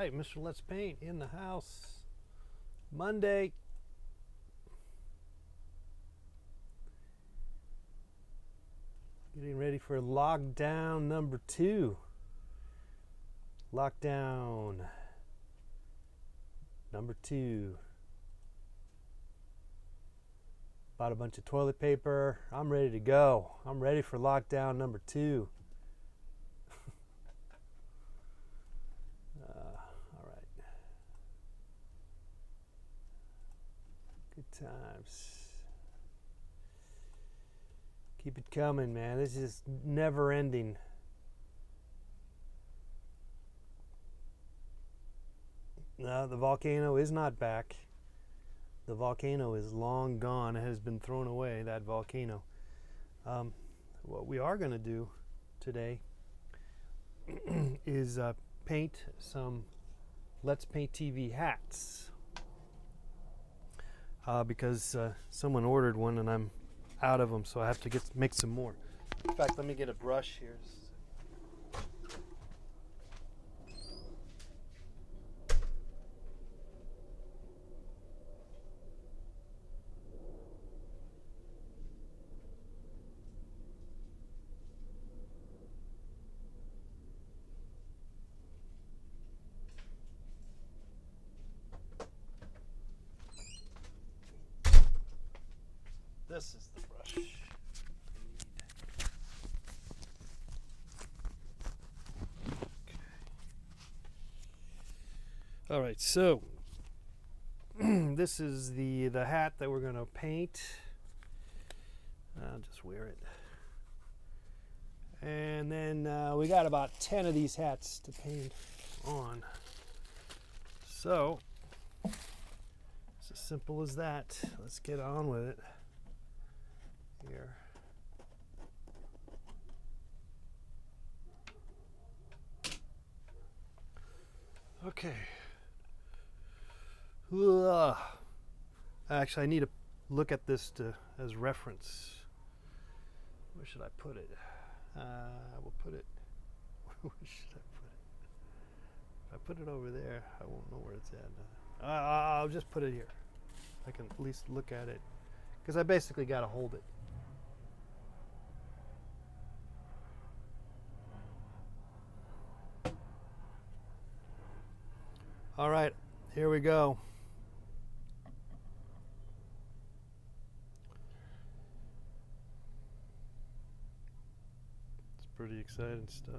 right, Mr. Let's Paint in the house. Monday. Getting ready for lockdown number 2. Lockdown number 2. Bought a bunch of toilet paper. I'm ready to go. I'm ready for lockdown number 2. All right. Good times. Keep it coming, man. This is never ending. No, the volcano is not back. The volcano is long gone. It has been thrown away, that volcano. What we are going to do today is paint some Let's Paint TV hats. Because someone ordered one and I'm out of them, so I have to make some more. In fact, let me get a brush here. This is the brush. Okay. All right, so this is the hat that we're going to paint. I'll just wear it. And then we got about 10 of these hats to paint on. So it's as simple as that. Let's get on with it. Here. Okay. Actually, I need to look at this as reference. Where should I put it? I will put it. Where should I put it? If I put it over there, I won't know where it's at. I'll just put it here. I can at least look at it, because I basically got to hold it. All right, here we go. It's pretty exciting stuff.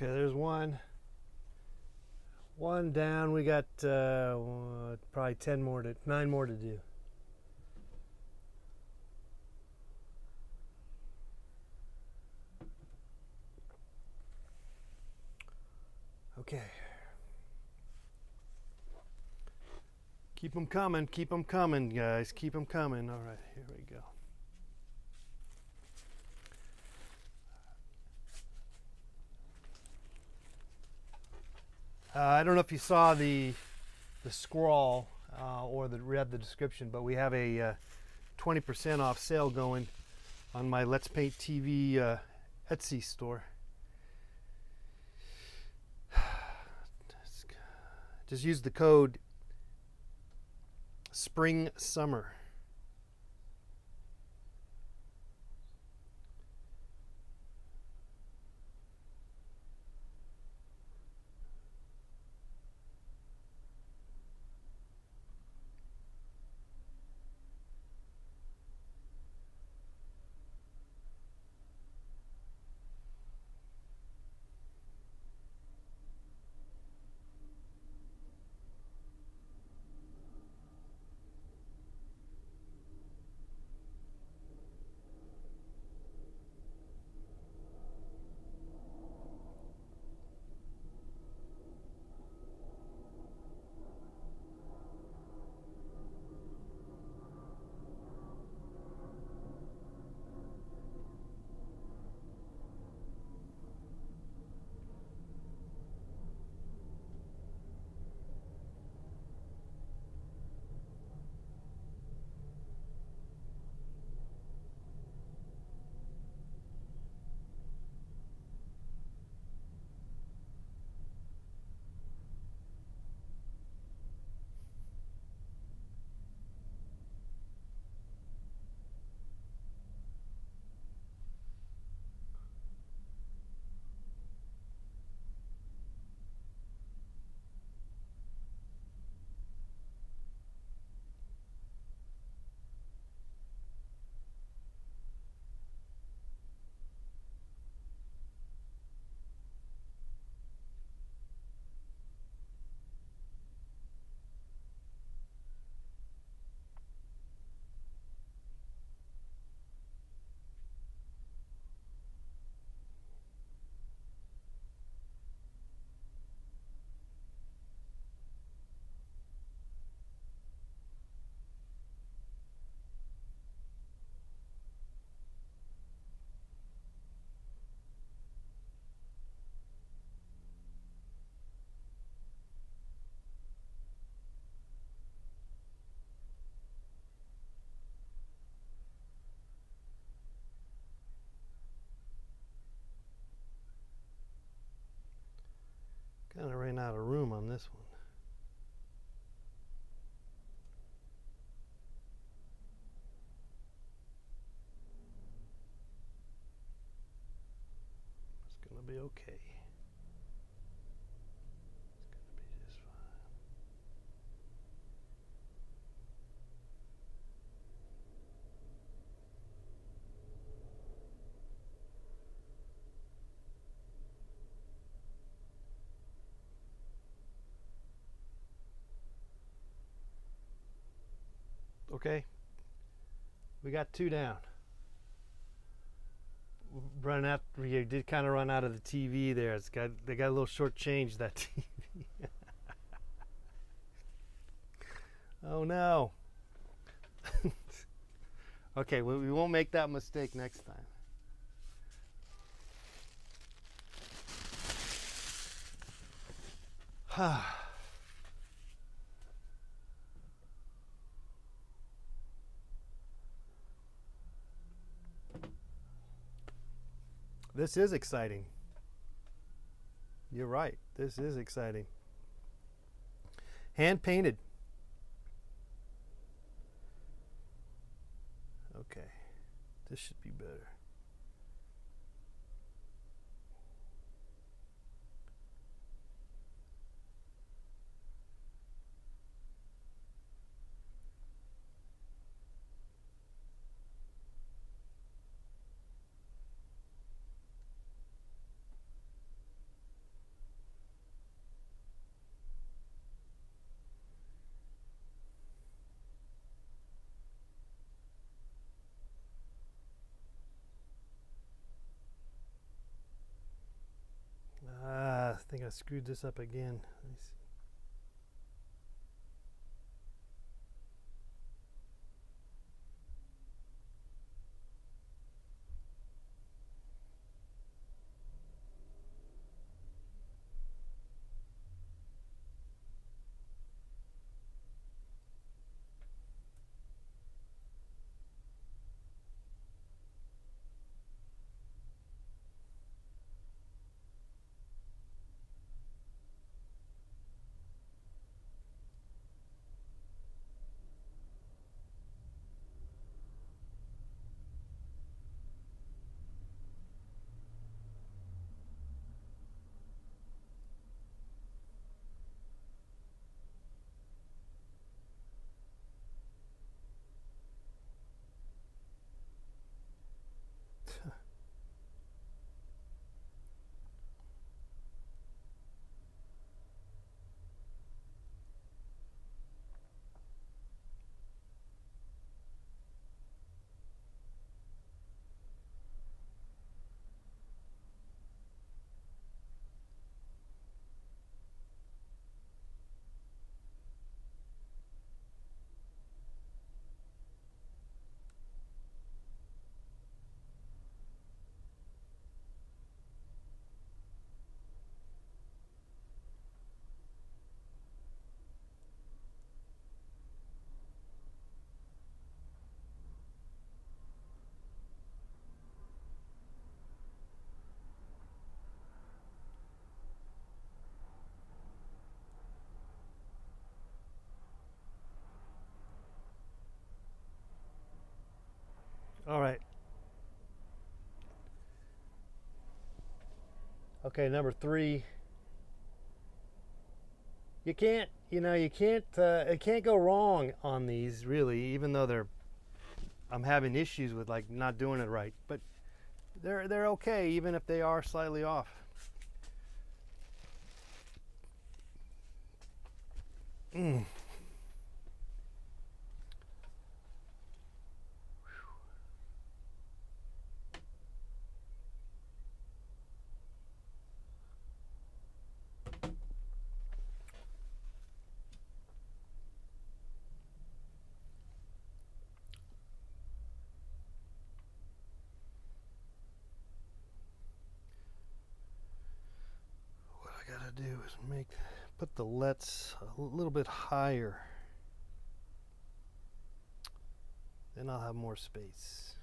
Okay, there's one. One down. We got probably 9 more to do. Okay. Keep them coming, guys. Keep them coming. All right, here we go. I don't know if you saw the scroll or read the description, but we have a 20% off sale going on my Let's Paint TV Etsy store. Just use the code Spring Summer. Kind of ran out of room on this one. It's gonna be okay. It's gonna be just fine. Okay, we got 2 down. Run out. We did kind of run out of the TV there. They got a little short change, that TV. Oh no. Okay, we won't make that mistake next time. This is exciting. You're right. This is exciting. Hand painted. Okay. This should be better. think I screwed this up again. Let me see. All right. Okay, number 3. You can't, it can't go wrong on these really, even though I'm having issues with like not doing it right. But they're okay, even if they are slightly off. What I gotta do is put the lets a little bit higher. Then I'll have more space.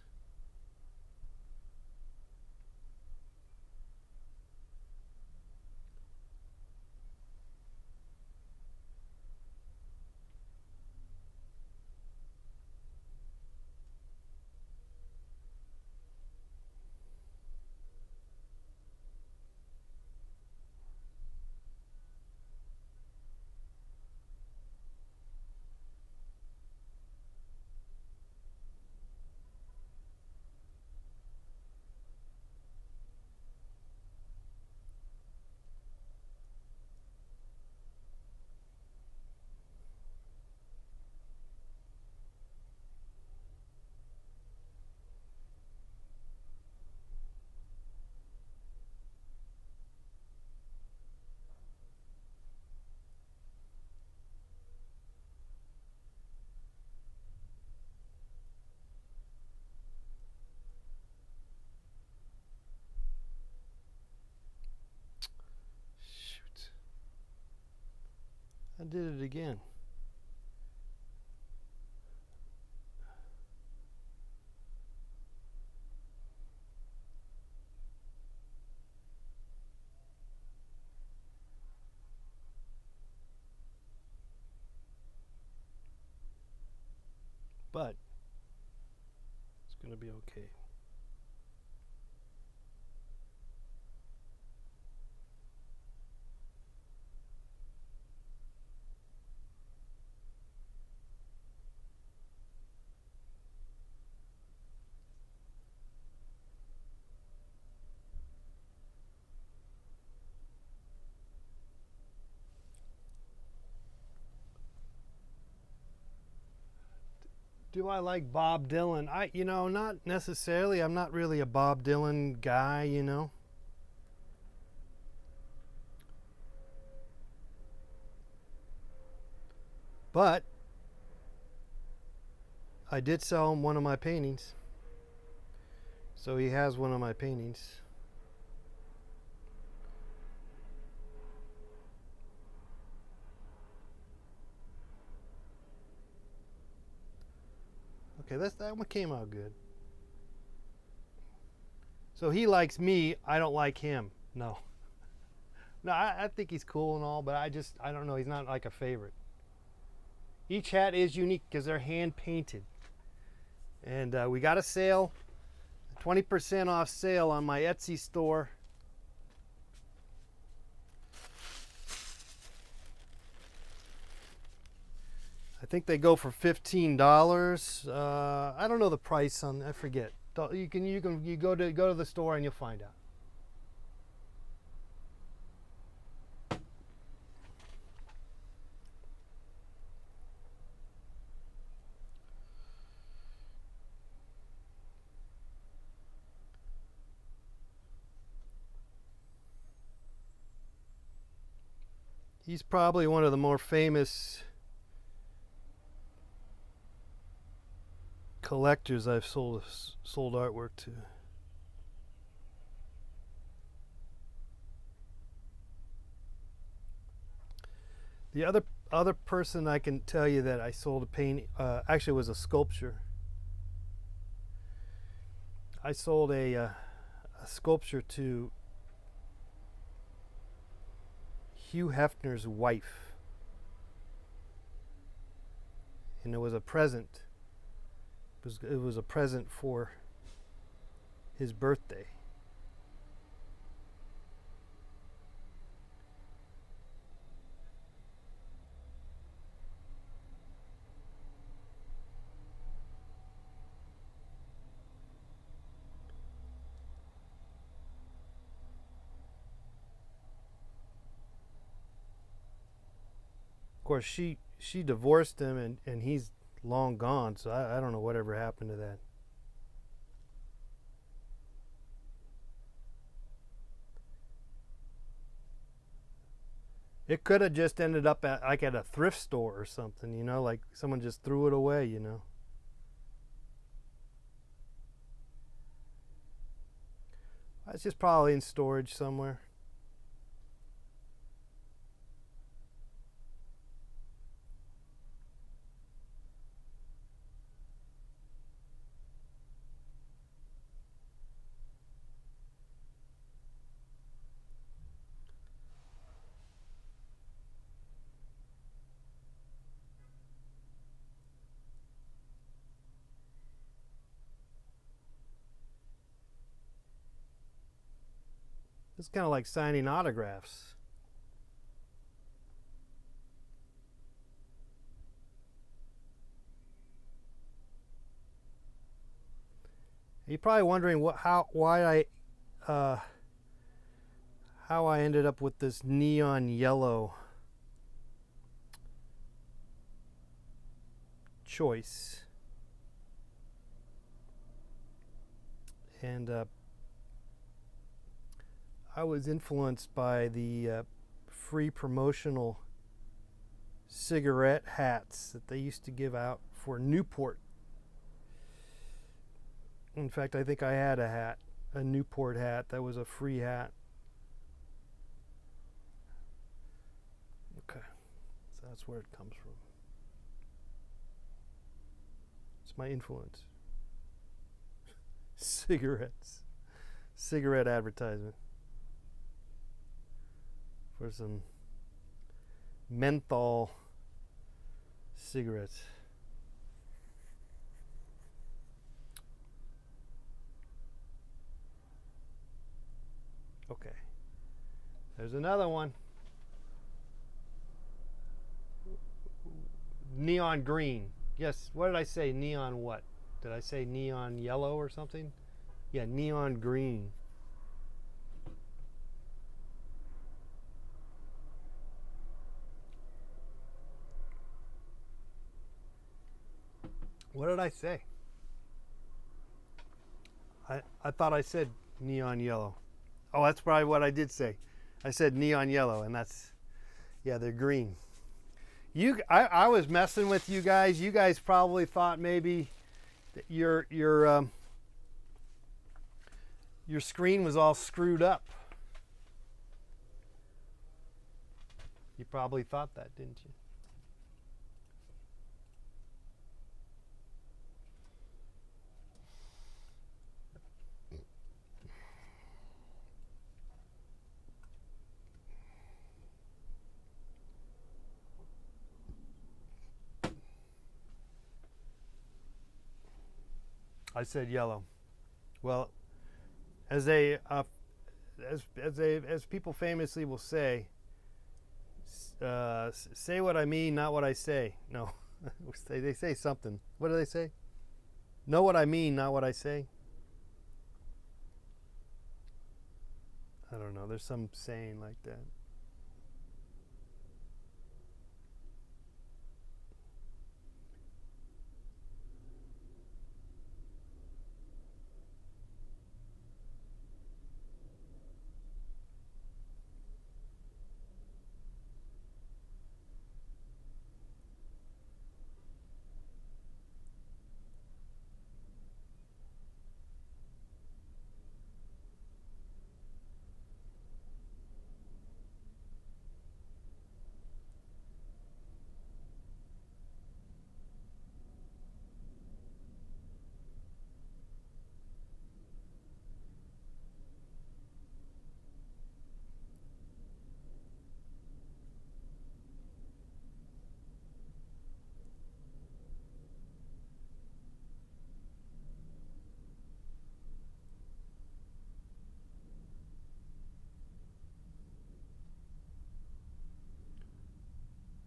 Shoot. I did it again. But it's going to be okay. Do I like Bob Dylan? Not necessarily. I'm not really a Bob Dylan guy, But I did sell him one of my paintings. So he has one of my paintings. Okay, that one came out good. So he likes me, I don't like him. No. No, I think he's cool and all, but I don't know, he's not like a favorite. Each hat is unique because they're hand painted. And we got a sale, 20% off sale on my Etsy store. I think they go for $15. I don't know the price on. I forget. You go to the store and you'll find out. He's probably one of the more famous collectors I've sold artwork to. The other person I can tell you that I sold a painting, actually was a sculpture. I sold a sculpture to Hugh Hefner's wife, and it was a present. It was a present for his birthday. Of course, she divorced him, and he's long gone, so I don't know whatever happened to that. It could have just ended up at a thrift store or something, you know, like someone just threw it away, you know. It's just probably in storage somewhere. It's kind of like signing autographs. You're probably wondering how I ended up with this neon yellow choice. And I was influenced by the free promotional cigarette hats that they used to give out for Newport. In fact, I think I had a Newport hat that was a free hat. Okay, so that's where it comes from. It's my influence. Cigarettes. Cigarette advertisement. For some menthol cigarettes. Okay. There's another one. Neon green. Yes, what did I say? Neon what? Did I say neon yellow or something? Yeah, neon green. What did I say? I thought I said neon yellow. Oh, that's probably what I did say. I said neon yellow, and that's, yeah, they're green. I was messing with you guys. You guys probably thought maybe that your screen was all screwed up. You probably thought that, didn't you? I said yellow. Well, as people famously will say, say what I mean, not what I say. No, they say something. What do they say? Know what I mean, not what I say. I don't know. There's some saying like that.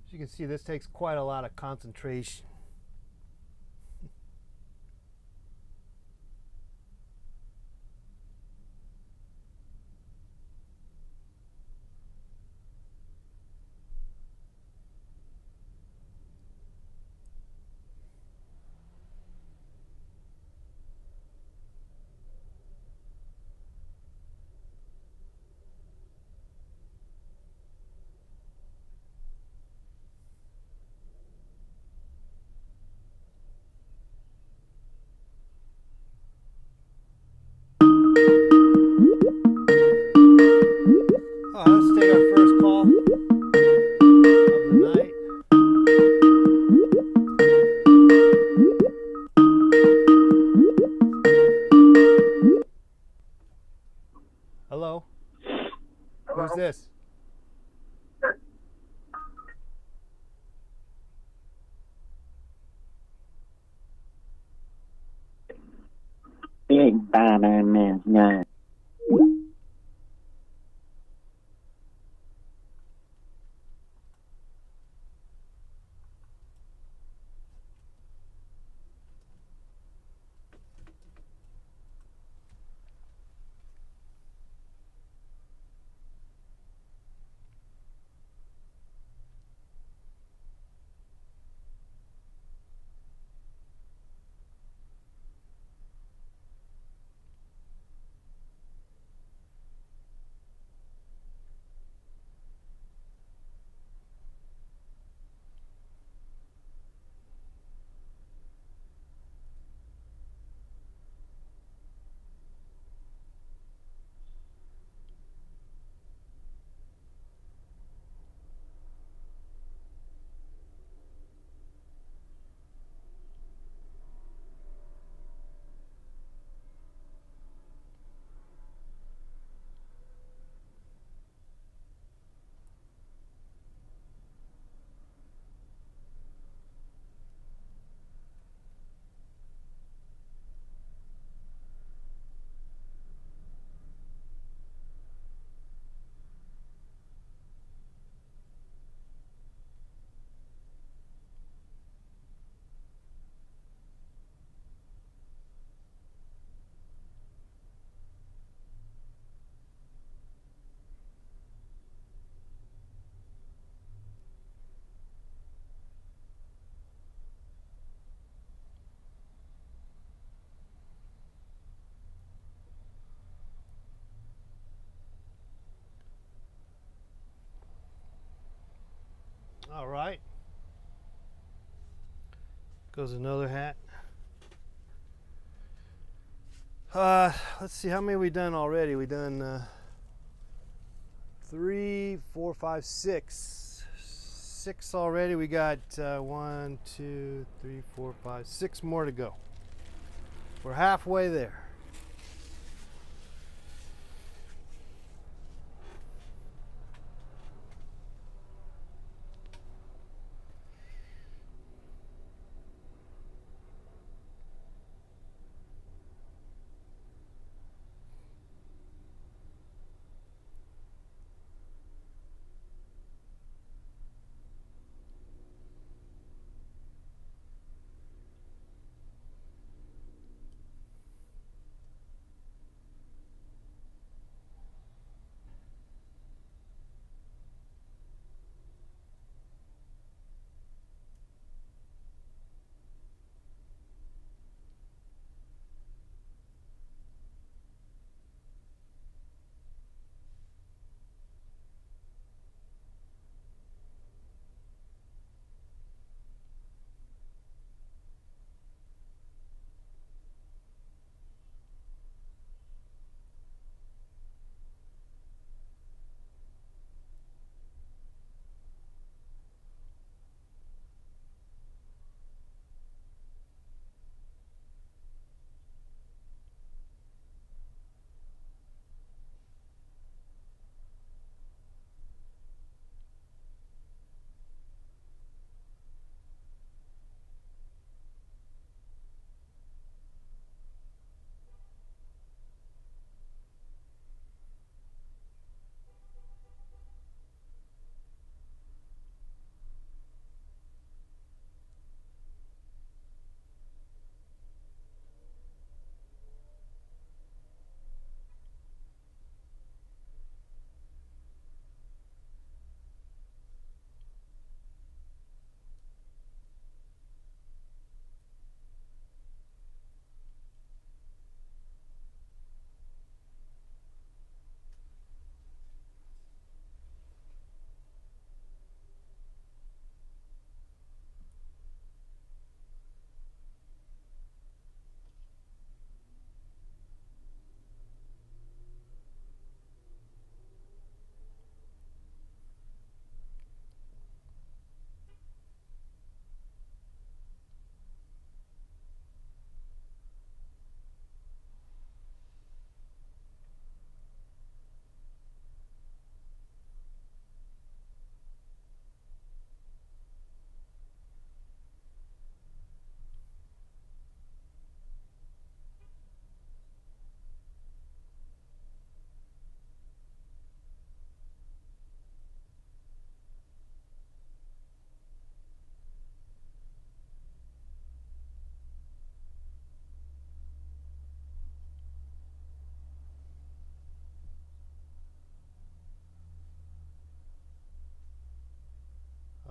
As you can see, this takes quite a lot of concentration. Oh, let's take our first call of the night. Hello? Hello? Who's this? Big Bananas Nut. All right. Goes another hat. Let's see, how many we done already? We done 3, 4, 5, 6. 6 already. We got 1, 2, 3, 4, 5, 6 more to go. We're halfway there.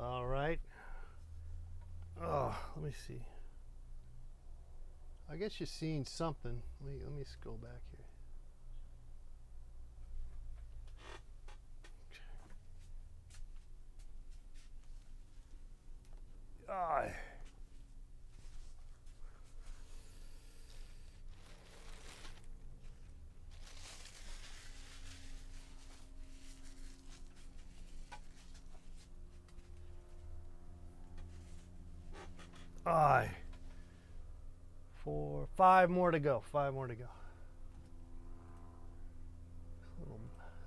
All right. Oh, let me see. I guess you're seeing something. Let me scroll back here. Ah. Aye. 4, 5 more to go. 5 more to go.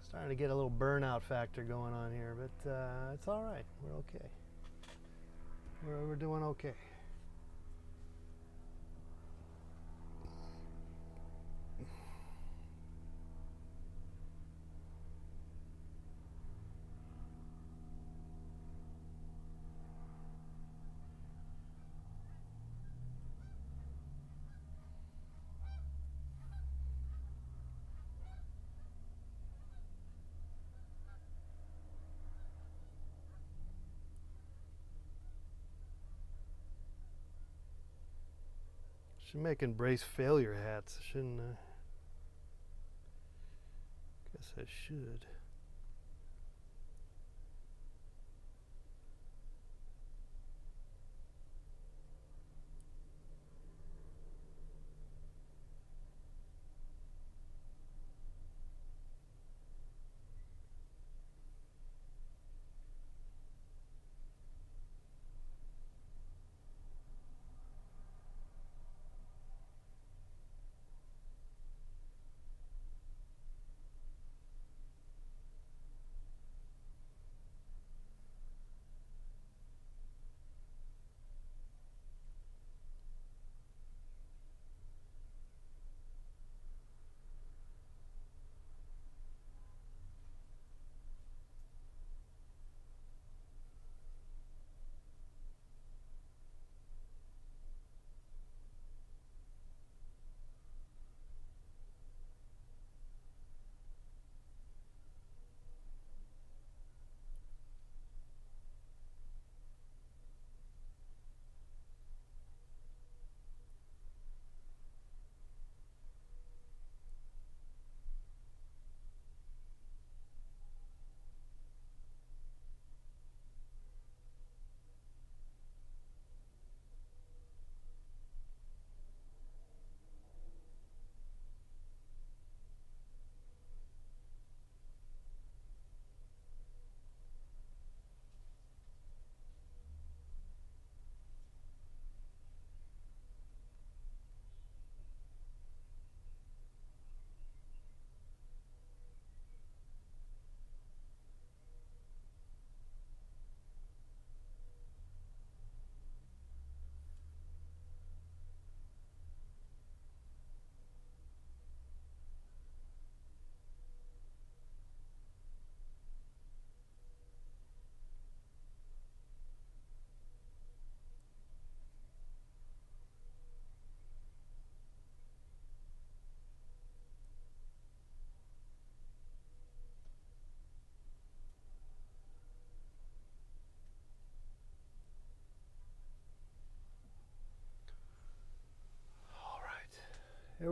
Starting to get a little burnout factor going on here, but it's all right. We're okay. We're doing okay. Should make embrace failure hats, shouldn't I? Guess I should.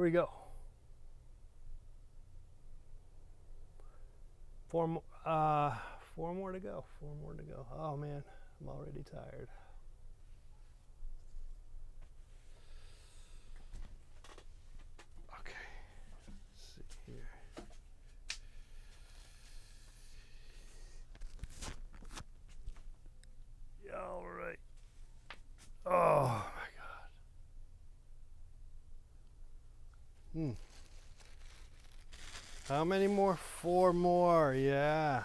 we go. Four more to go. Four more to go. Oh man, I'm already tired. Okay, let's see here. Yeah, all right. Oh my God. How many more? Four more. Yeah.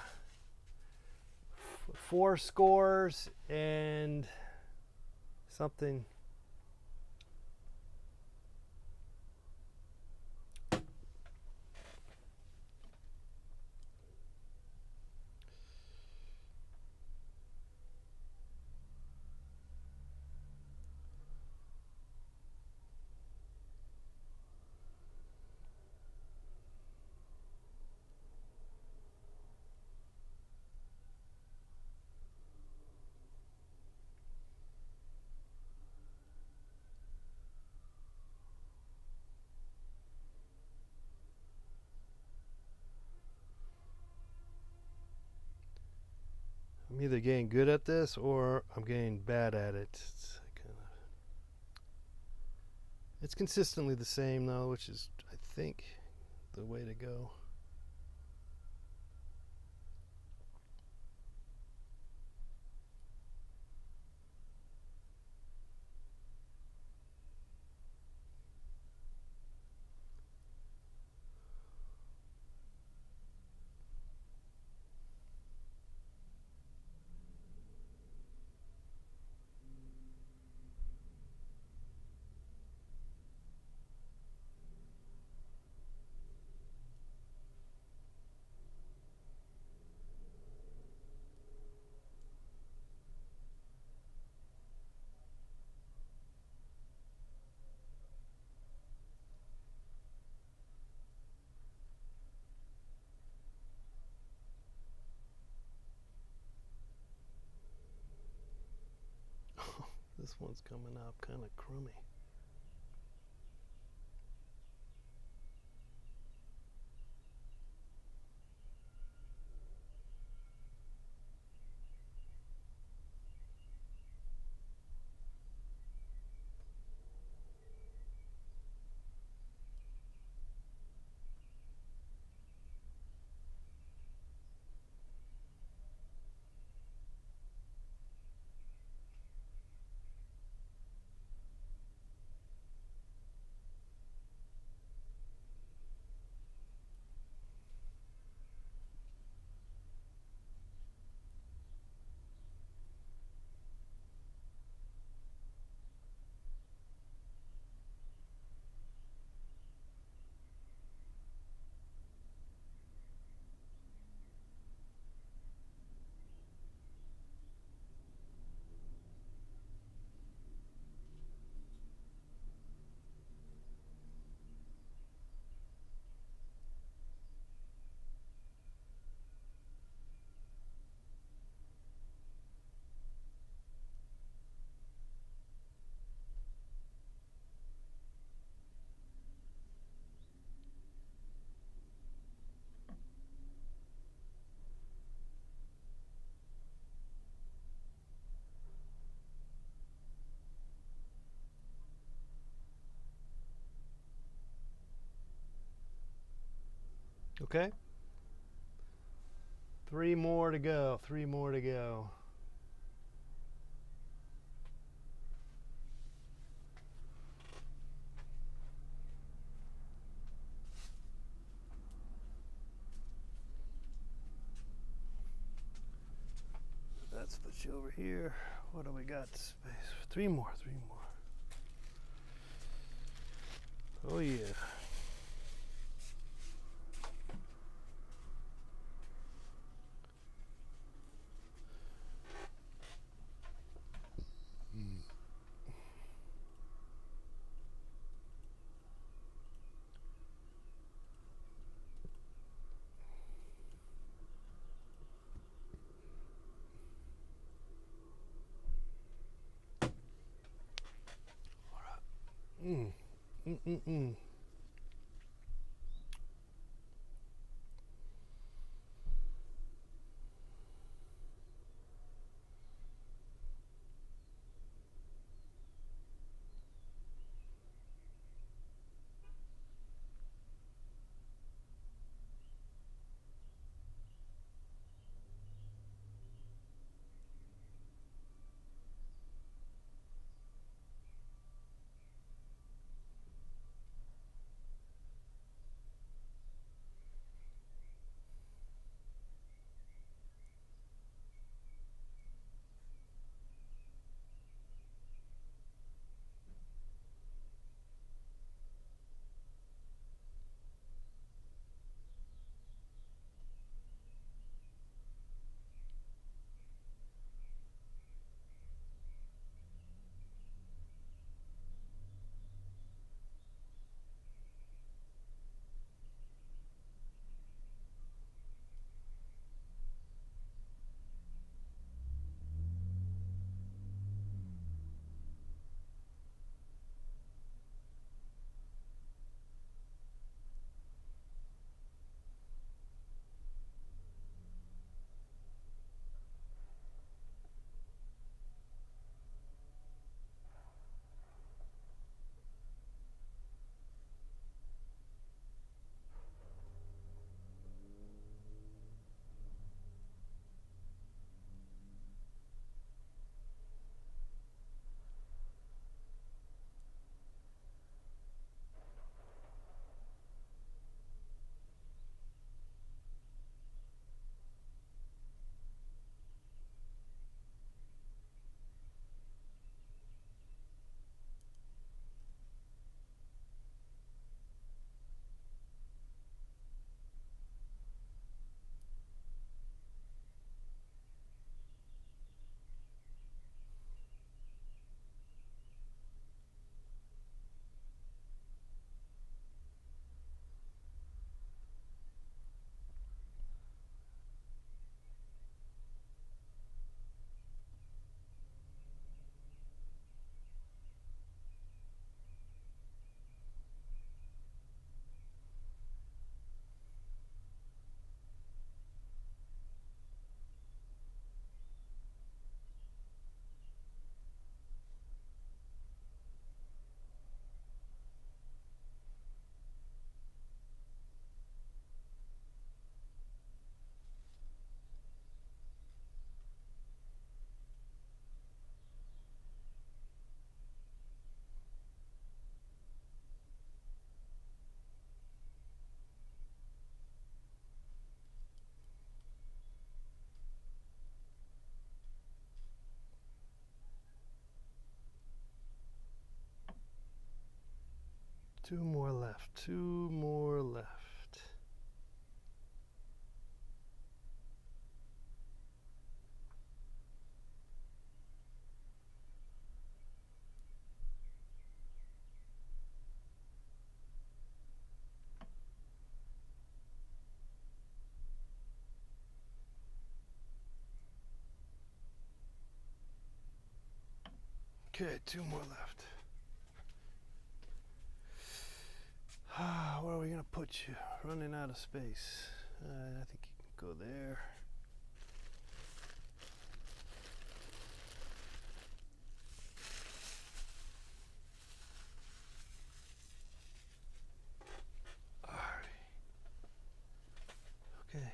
4 scores and something. I'm either getting good at this or I'm getting bad at it. It's consistently the same though, which is, I think, the way to go. This one's coming out kind of crummy. Okay. 3 more to go. 3 more to go. That's switch over here. What do we got? Space. 3 more. 3 more. Oh yeah. Mm. Mm-mm-mm. Two more left. Two more left. Okay, two more left. Where are we gonna put you? Running out of space. I think you can go there. Alright. Okay.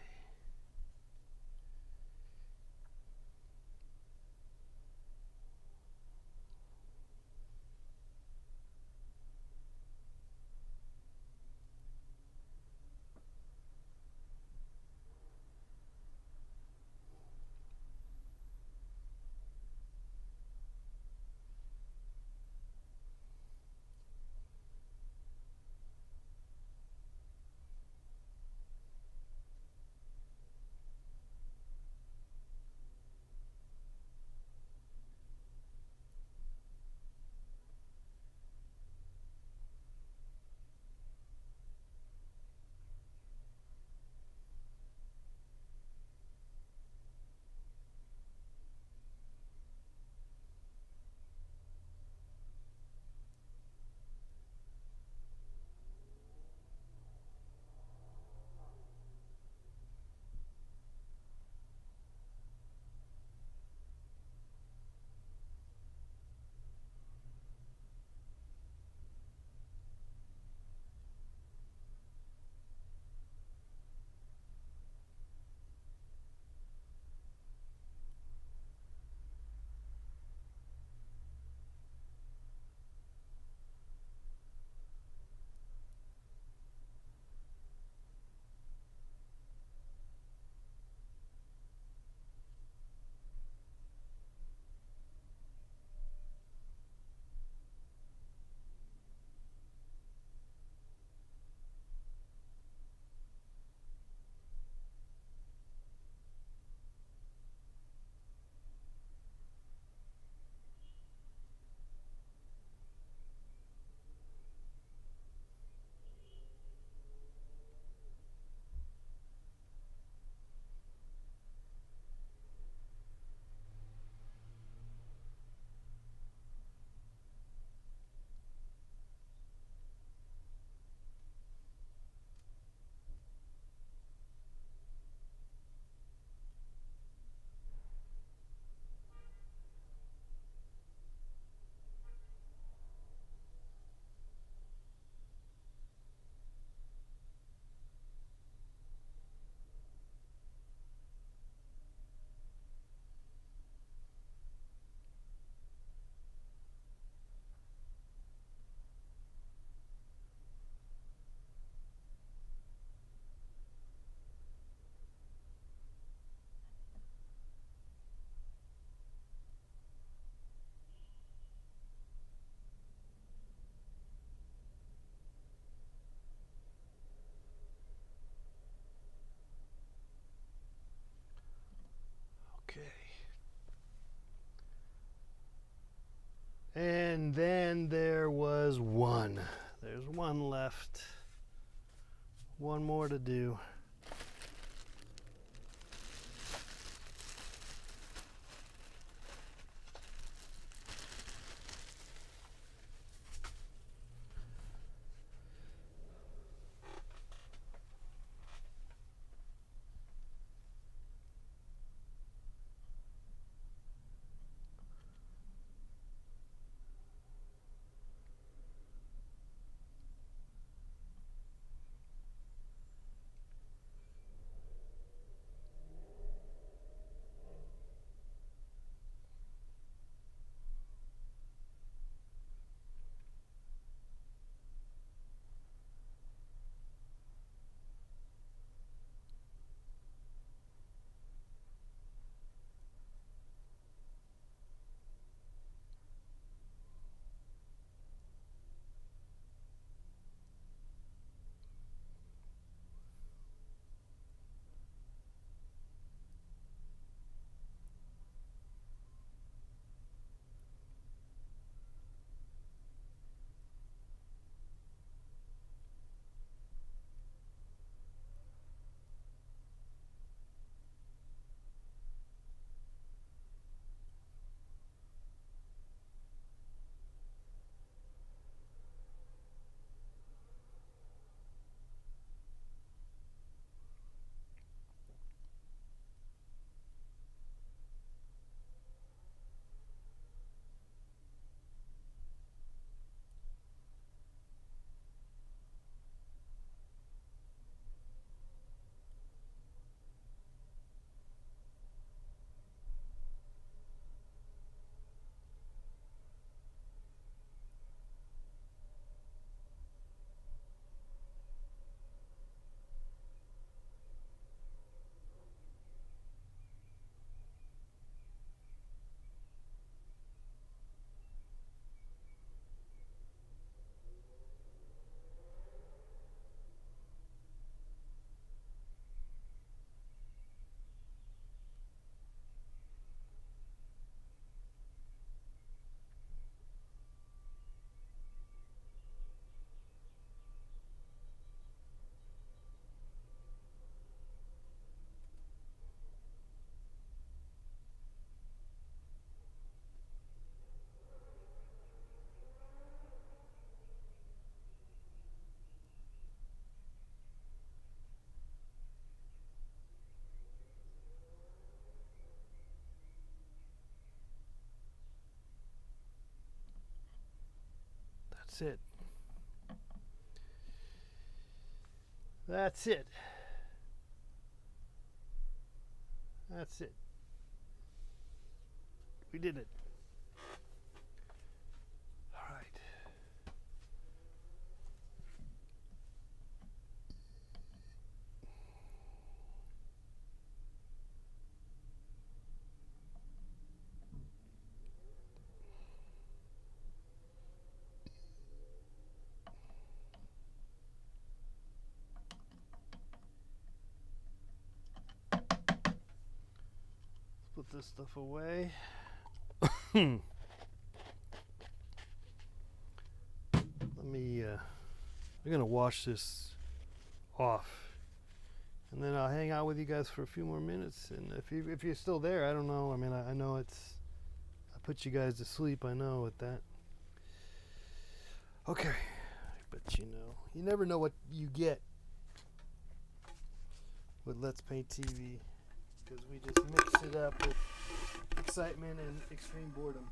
Okay. And then there was one. There's one left. One more to do. That's it. That's it. That's it. We did it. All right. Put this stuff away. Let me, I'm going to wash this off. And then I'll hang out with you guys for a few more minutes. And if you're still there, I don't know. I mean, I know it's, I put you guys to sleep, I know with that. Okay. But you never know what you get with Let's Paint TV. Because we just mix it up with excitement and extreme boredom.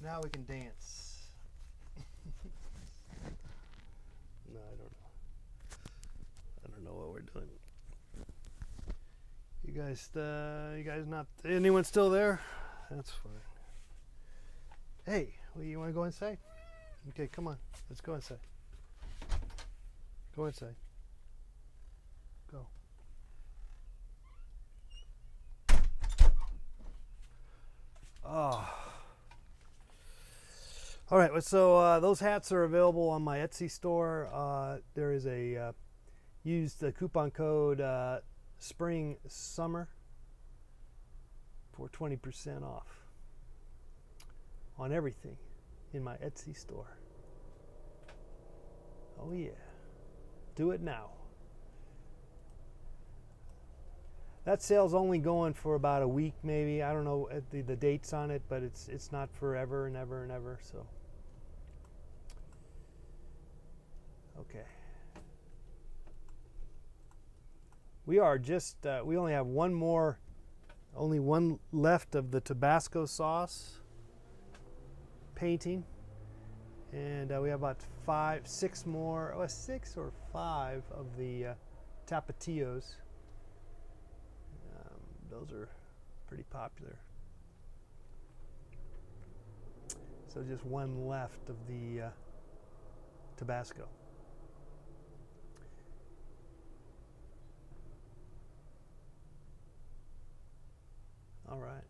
Now we can dance. No, I don't know. I don't know what we're doing. You guys not, anyone still there? That's fine. Hey, well, you want to go inside? Okay, come on. Let's go inside. Go inside. Go. Oh. All right, so those hats are available on my Etsy store. There is a use the coupon code Spring Summer for 20% off on everything in my Etsy store. Oh yeah, do it now. That sale's only going for about a week, maybe. I don't know the dates on it, but it's not forever and ever and ever. So, okay. We are just we only have only one left of the Tabasco sauce painting, and we have about 6 or 5 of the Tapatios. Those are pretty popular. So just one left of the Tabasco. All right.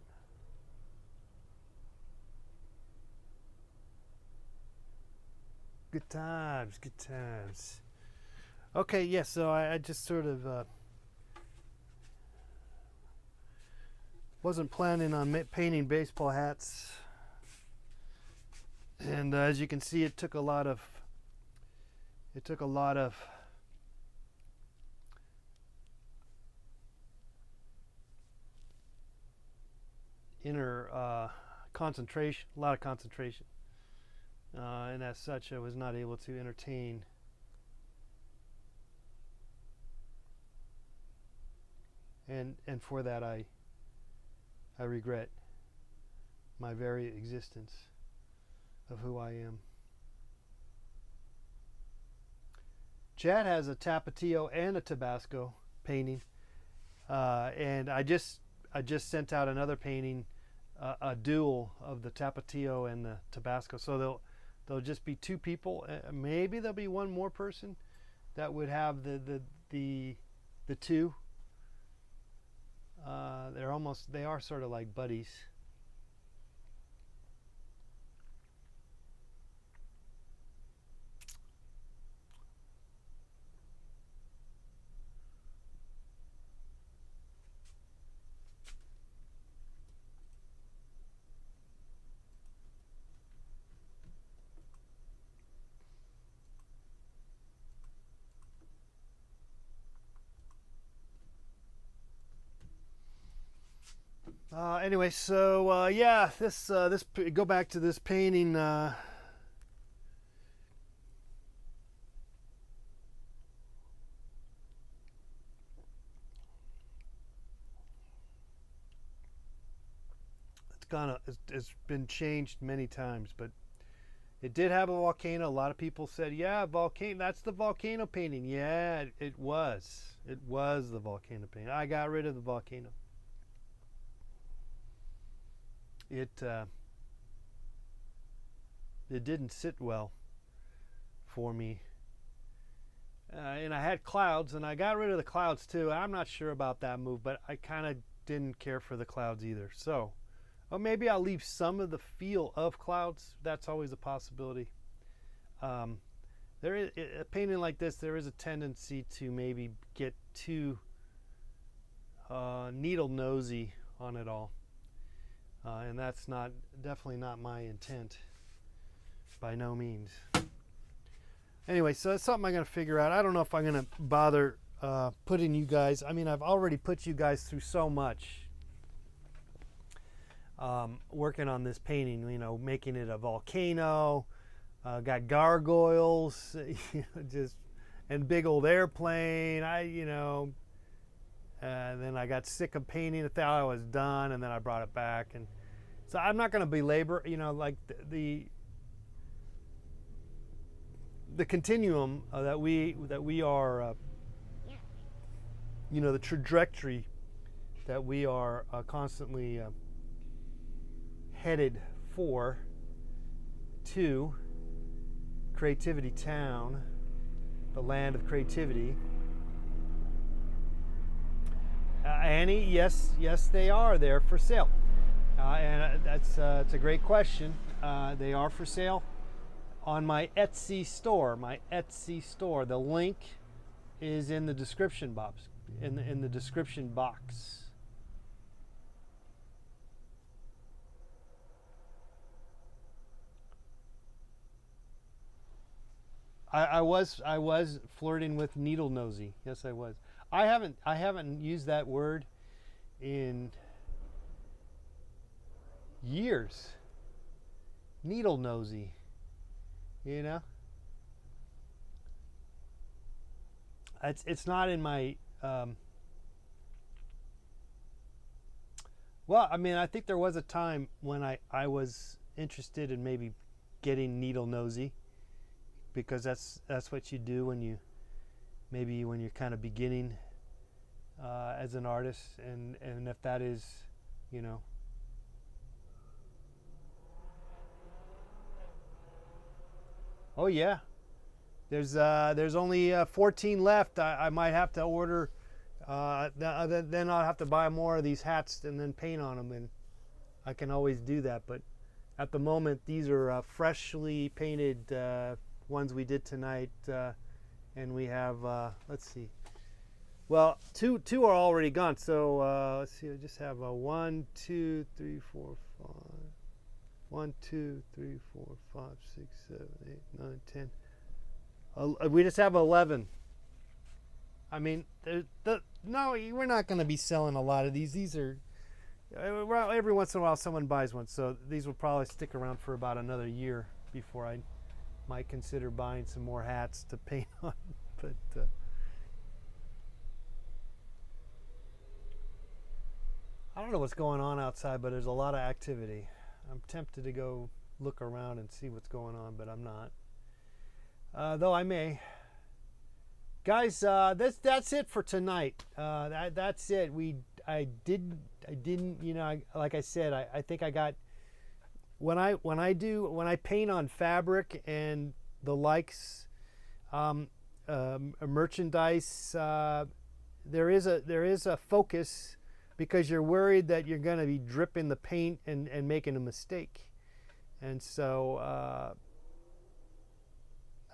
Good times, good times. Okay, yes, so I just sort of wasn't planning on painting baseball hats, and as you can see, it took a lot of inner concentration, and as such I was not able to entertain and for that I regret my very existence of who I am. Chad has a Tapatio and a Tabasco painting, and I just sent out another painting, a duel of the Tapatio and the Tabasco. So there'll just be two people. Maybe there'll be one more person that would have the two. They are sort of like buddies. Anyway, so yeah, this go back to this painting. It's been changed many times, but it did have a volcano. A lot of people said, "Yeah, volcano. That's the volcano painting." Yeah, it was. It was the volcano painting. I got rid of the volcano. It didn't sit well for me, and I had clouds, and I got rid of the clouds too. I'm not sure about that move, but I kind of didn't care for the clouds either. So, or maybe I'll leave some of the feel of clouds. That's always a possibility. There is a painting like this. There is a tendency to maybe get too needle nosy on it all. And that's definitely not my intent, by no means. Anyway, so that's something I'm going to figure out. I don't know if I'm going to bother putting you guys. I mean, I've already put you guys through so much working on this painting. You know, making it a volcano, got gargoyles, just and big old airplane. Then I got sick of painting. I thought I was done, and then I brought it back. And so I'm not going to belabor, like the continuum that we are, the trajectory that we are constantly headed to Creativity Town, the land of creativity. Annie, yes, they are. They're for sale, and it's a great question. They are for sale on my Etsy store. The link is in the description box. In the description box. I was flirting with needle nosy. Yes, I was. I haven't used that word in years. Needle nosy, It's not in my. Well, I mean, I think there was a time when I was interested in maybe getting needle nosy, because that's what you do when you're kind of beginning as an artist, and if that is, Oh yeah, there's only 14 left. I might have to order. Then I'll have to buy more of these hats and then paint on them, and I can always do that. But at the moment, these are freshly painted ones we did tonight. And we have, let's see. Well, two are already gone. So let's see. I just have 1, 2, 3, 4, 5. 1, 2, 3, 4, 5, 6, 7, 8, 9, 10. We just have 11. I mean, no, we're not going to be selling a lot of these. These are, every once in a while someone buys one. So these will probably stick around for about another year before I might consider buying some more hats to paint on. But I don't know what's going on outside, but there's a lot of activity. I'm tempted to go look around and see what's going on, but I'm not. Though I may. Guys, that's it for tonight. That's it. I didn't. You know, like I said, I think I got when I paint on fabric and the likes, merchandise. There is a focus because you're worried that you're going to be dripping the paint and making a mistake, and so.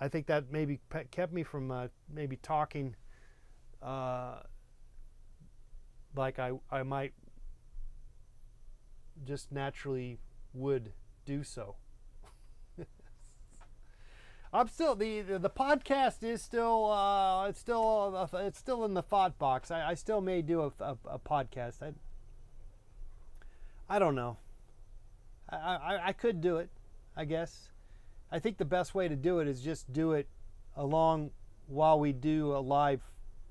I think that maybe kept me from maybe talking like I might just naturally would do so. I'm still the podcast is still it's still in the thought box. I still may do a podcast. I don't know. I could do it, I guess. I think the best way to do it is just do it along while we do a live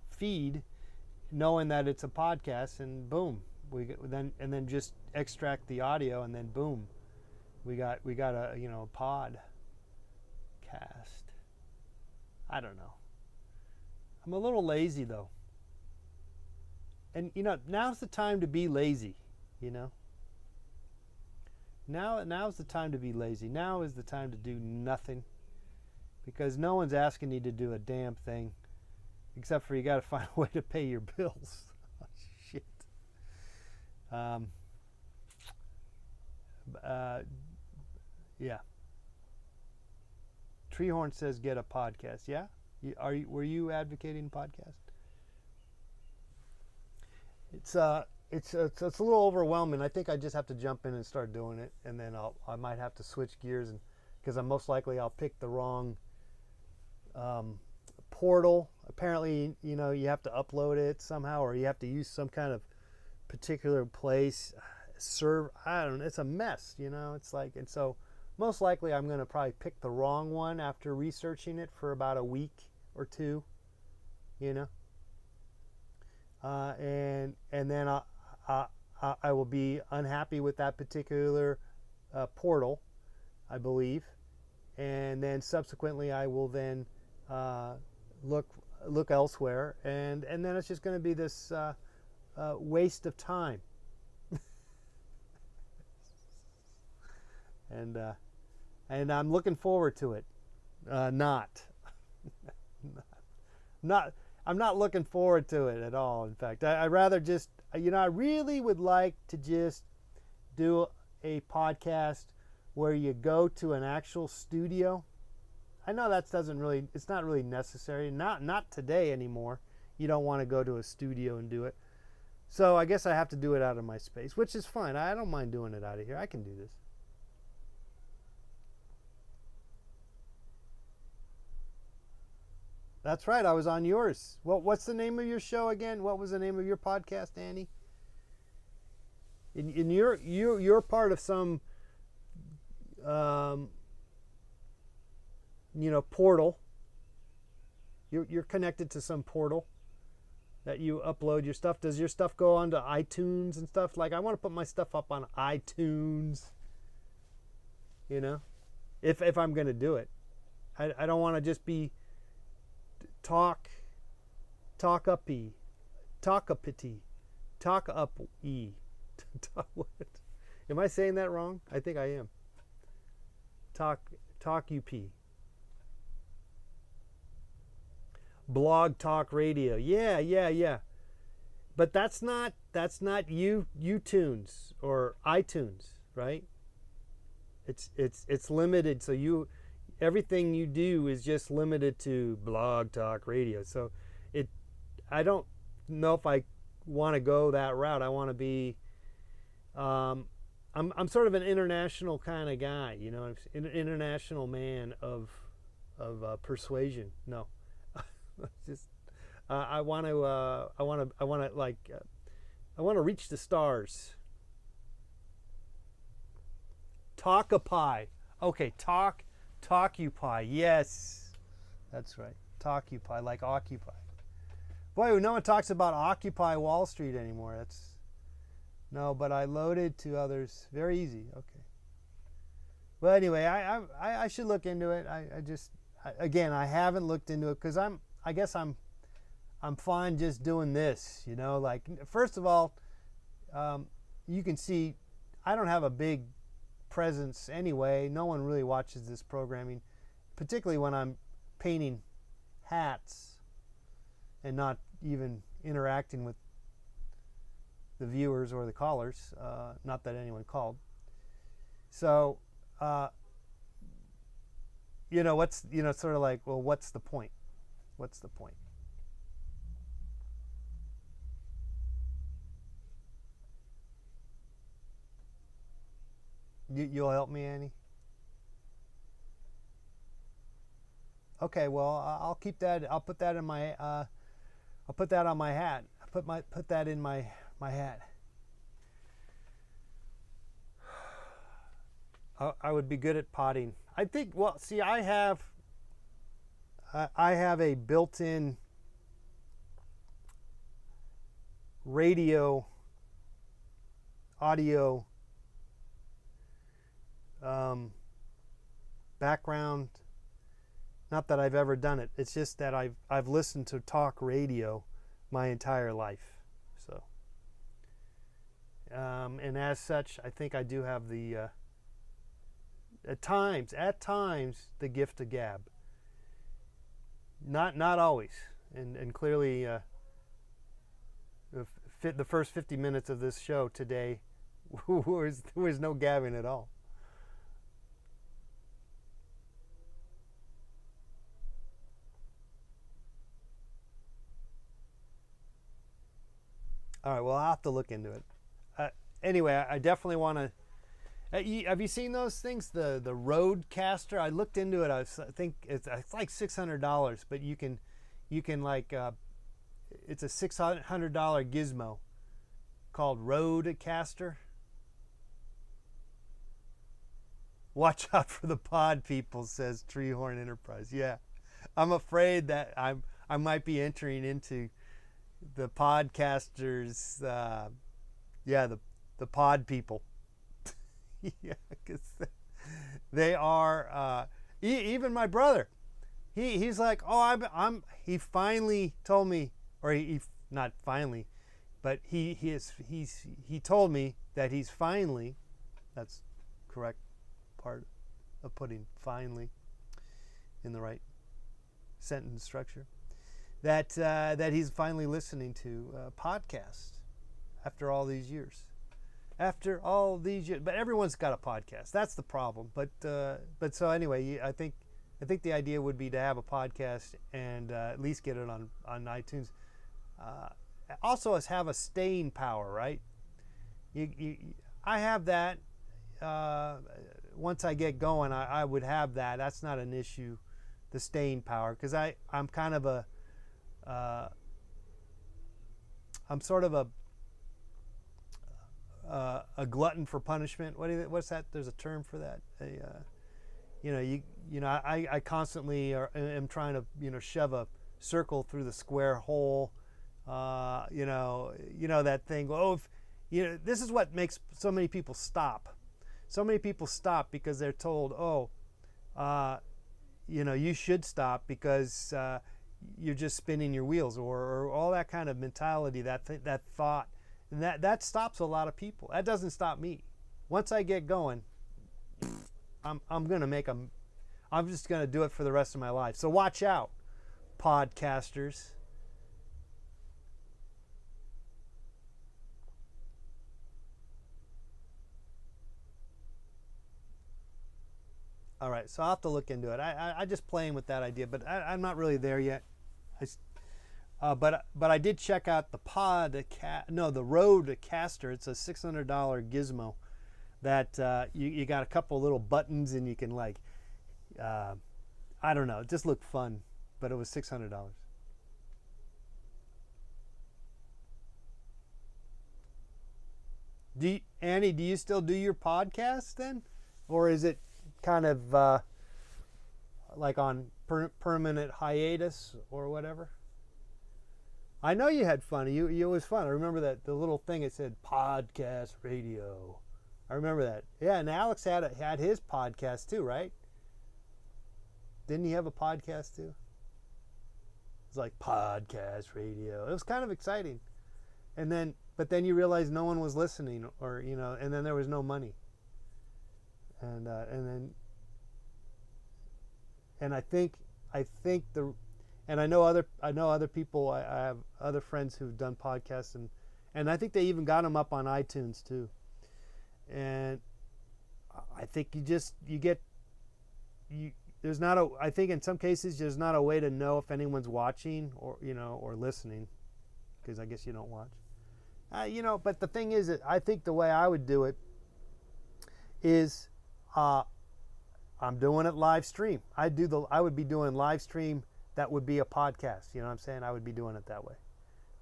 feed, knowing that it's a podcast, and boom, then just extract the audio, and then boom, we got a podcast. I don't know. I'm a little lazy though, and now's the time to be lazy. Now's the time to be lazy. Now is the time to do nothing, because no one's asking you to do a damn thing, except for you got to find a way to pay your bills. Oh, shit. Yeah. Treehorn says get a podcast. Yeah. Were you advocating podcast? It's a little overwhelming. I think I just have to jump in and start doing it, and then I might have to switch gears, and because I'm most likely I'll pick the wrong portal. Apparently, you have to upload it somehow, or you have to use some kind of particular place. I don't know. It's a mess, It's like, and so most likely I'm going to probably pick the wrong one after researching it for about a week or two, and then I will be unhappy with that particular portal, I believe, and then subsequently I will then look elsewhere, and then it's just going to be this waste of time, and I'm looking forward to it. I'm not looking forward to it at all. In fact, I'd rather just, I really would like to just do a podcast where you go to an actual studio. I know it's not really necessary. Not today anymore. You don't want to go to a studio and do it. So I guess I have to do it out of my space, which is fine. I don't mind doing it out of here. I can do this. That's right. I was on yours. What's the name of your show again? What was the name of your podcast, Annie? In you're part of some portal. You're connected to some portal that you upload your stuff. Does your stuff go onto iTunes and stuff? Like, I want to put my stuff up on iTunes. If I'm going to do it, I don't want to just be talk-uppy. Am I saying that wrong? I think I am. Talk UP. Blog Talk Radio. Yeah. But that's not uTunes or iTunes, right? It's limited, so everything you do is just limited to Blog Talk Radio. So I don't know if I want to go that route. I want to be I'm sort of an international kind of guy, an international man of persuasion. No. Just I want to reach the stars. Talkify. Okay, Talkify. Yes, that's right. Talkify, like Occupy. Boy, no one talks about Occupy Wall Street anymore. No, but I loaded to others. Very easy. Okay. Well, anyway, I should look into it. Again, I haven't looked into it because I guess I'm fine just doing this. Like, first of all, you can see I don't have a big presence anyway. No one really watches this programming, particularly when I'm painting hats and not even interacting with the viewers or the callers. Not that anyone called. So, sort of like, well, what's the point? What's the point? You'll help me, Annie? Okay, well, I'll keep that. I'll put that in my. I'll put that on my hat. Put that in my hat. I would be good at potting. I think. Well, see, I have a built-in radio audio background. Not that I've ever done it. It's just that I've listened to talk radio my entire life. So, and as such, I think I do have the at times the gift of gab. Not always, and clearly, the first 50 minutes of this show today was no gabbing at all. All right, well, I'll have to look into it. Anyway, I definitely want to. Have you seen those things? The Rodecaster. I looked into it. I think it's like $600, but you can like it's a $600 gizmo called Rodecaster. Watch out for the pod people, says Treehorn Enterprise. Yeah, I'm afraid that I might be entering into the podcasters. The pod people. Yeah, because they are. Even my brother, he's like, oh, He finally told me, or he not finally, but he told me that he's finally. That's correct part of putting finally in the right sentence structure. That he's finally listening to podcasts after all these years. After all these years, but everyone's got a podcast. That's the problem. But so anyway, I think the idea would be to have a podcast and at least get it on iTunes. Also, have a staying power, right? I have that. Once I get going, I would have that. That's not an issue. The staying power, because I'm kind of a I'm sort of a glutton for punishment. What's that? There's a term for that. I constantly am trying to shove a circle through the square hole. That thing. Oh, this is what makes so many people stop. So many people stop because they're told, you should stop because you're just spinning your wheels, or all that kind of mentality, that thought. And that stops a lot of people. That doesn't stop me. Once I get going, I'm gonna make them. I'm just gonna do it for the rest of my life. So watch out, podcasters. All right, so I'll have to look into it. I'm just playing with that idea, but I'm not really there yet. But I did check out the Rodecaster. It's a $600 gizmo that you got a couple little buttons and you can I don't know, it just looked fun, but it was $600. Annie, do you still do your podcast then, or is it kind of like on permanent hiatus or whatever? I know you had fun. You it was fun. I remember that the little thing it said podcast radio. I remember that. Yeah, and Alex had his podcast too, right? Didn't he have a podcast too? It was like podcast radio. It was kind of exciting. And then but then you realize no one was listening, or and then there was no money. And I think the and I know other people. I have other friends who've done podcasts, and I think they even got them up on iTunes too. And I think there's not a. I think in some cases there's not a way to know if anyone's watching or listening, because I guess you don't watch. But the thing is that I think the way I would do it is, I'm doing it live stream. I would be doing live stream. That would be a podcast. You know what I'm saying? I would be doing it that way.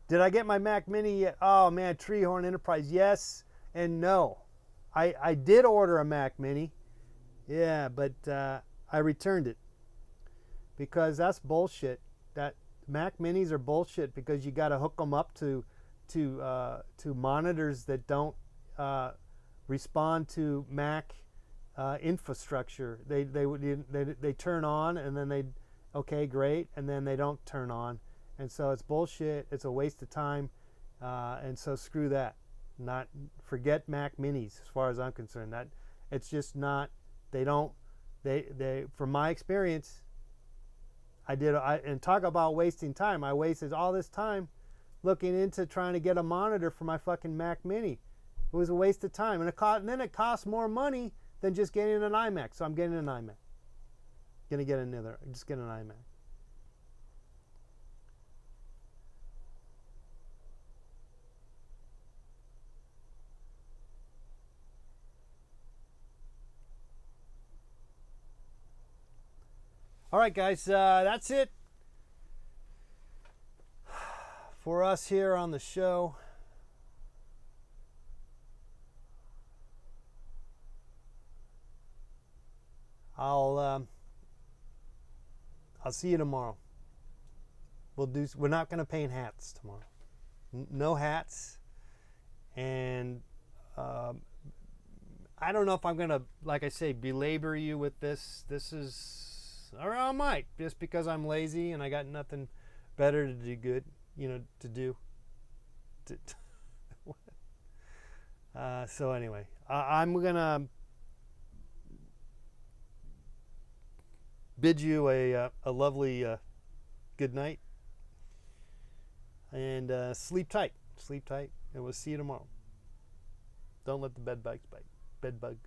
Did I get my Mac Mini yet? Oh man, Treehorn Enterprise. Yes and no. I did order a Mac Mini. Yeah, but I returned it because that's bullshit. That Mac Minis are bullshit because you got to hook them up to monitors that don't respond to Mac infrastructure. They turn on and then okay, great, and then they don't turn on, and so it's bullshit. It's a waste of time, and so screw that. Forget Mac Minis as far as I'm concerned. That it's just not. They from my experience, and talk about wasting time. I wasted all this time looking into trying to get a monitor for my fucking Mac Mini. It was a waste of time, and then it costs more money than just getting an iMac. So I'm getting an iMac. Just get an iMac. All right, guys, that's it for us here on the show. I'll see you tomorrow. We're not going to paint hats tomorrow. No hats. And I don't know if I'm going to, like I say, belabor you with this. This is, or I might, just because I'm lazy and I got nothing better to do to do. So anyway, I'm going to bid you a lovely good night, and sleep tight, and we'll see you tomorrow. Don't let the bed bugs bite. Bed bugs.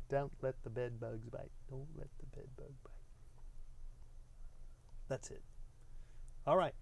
Don't let the bed bugs bite. Don't let the bed bug bite. That's it. All right.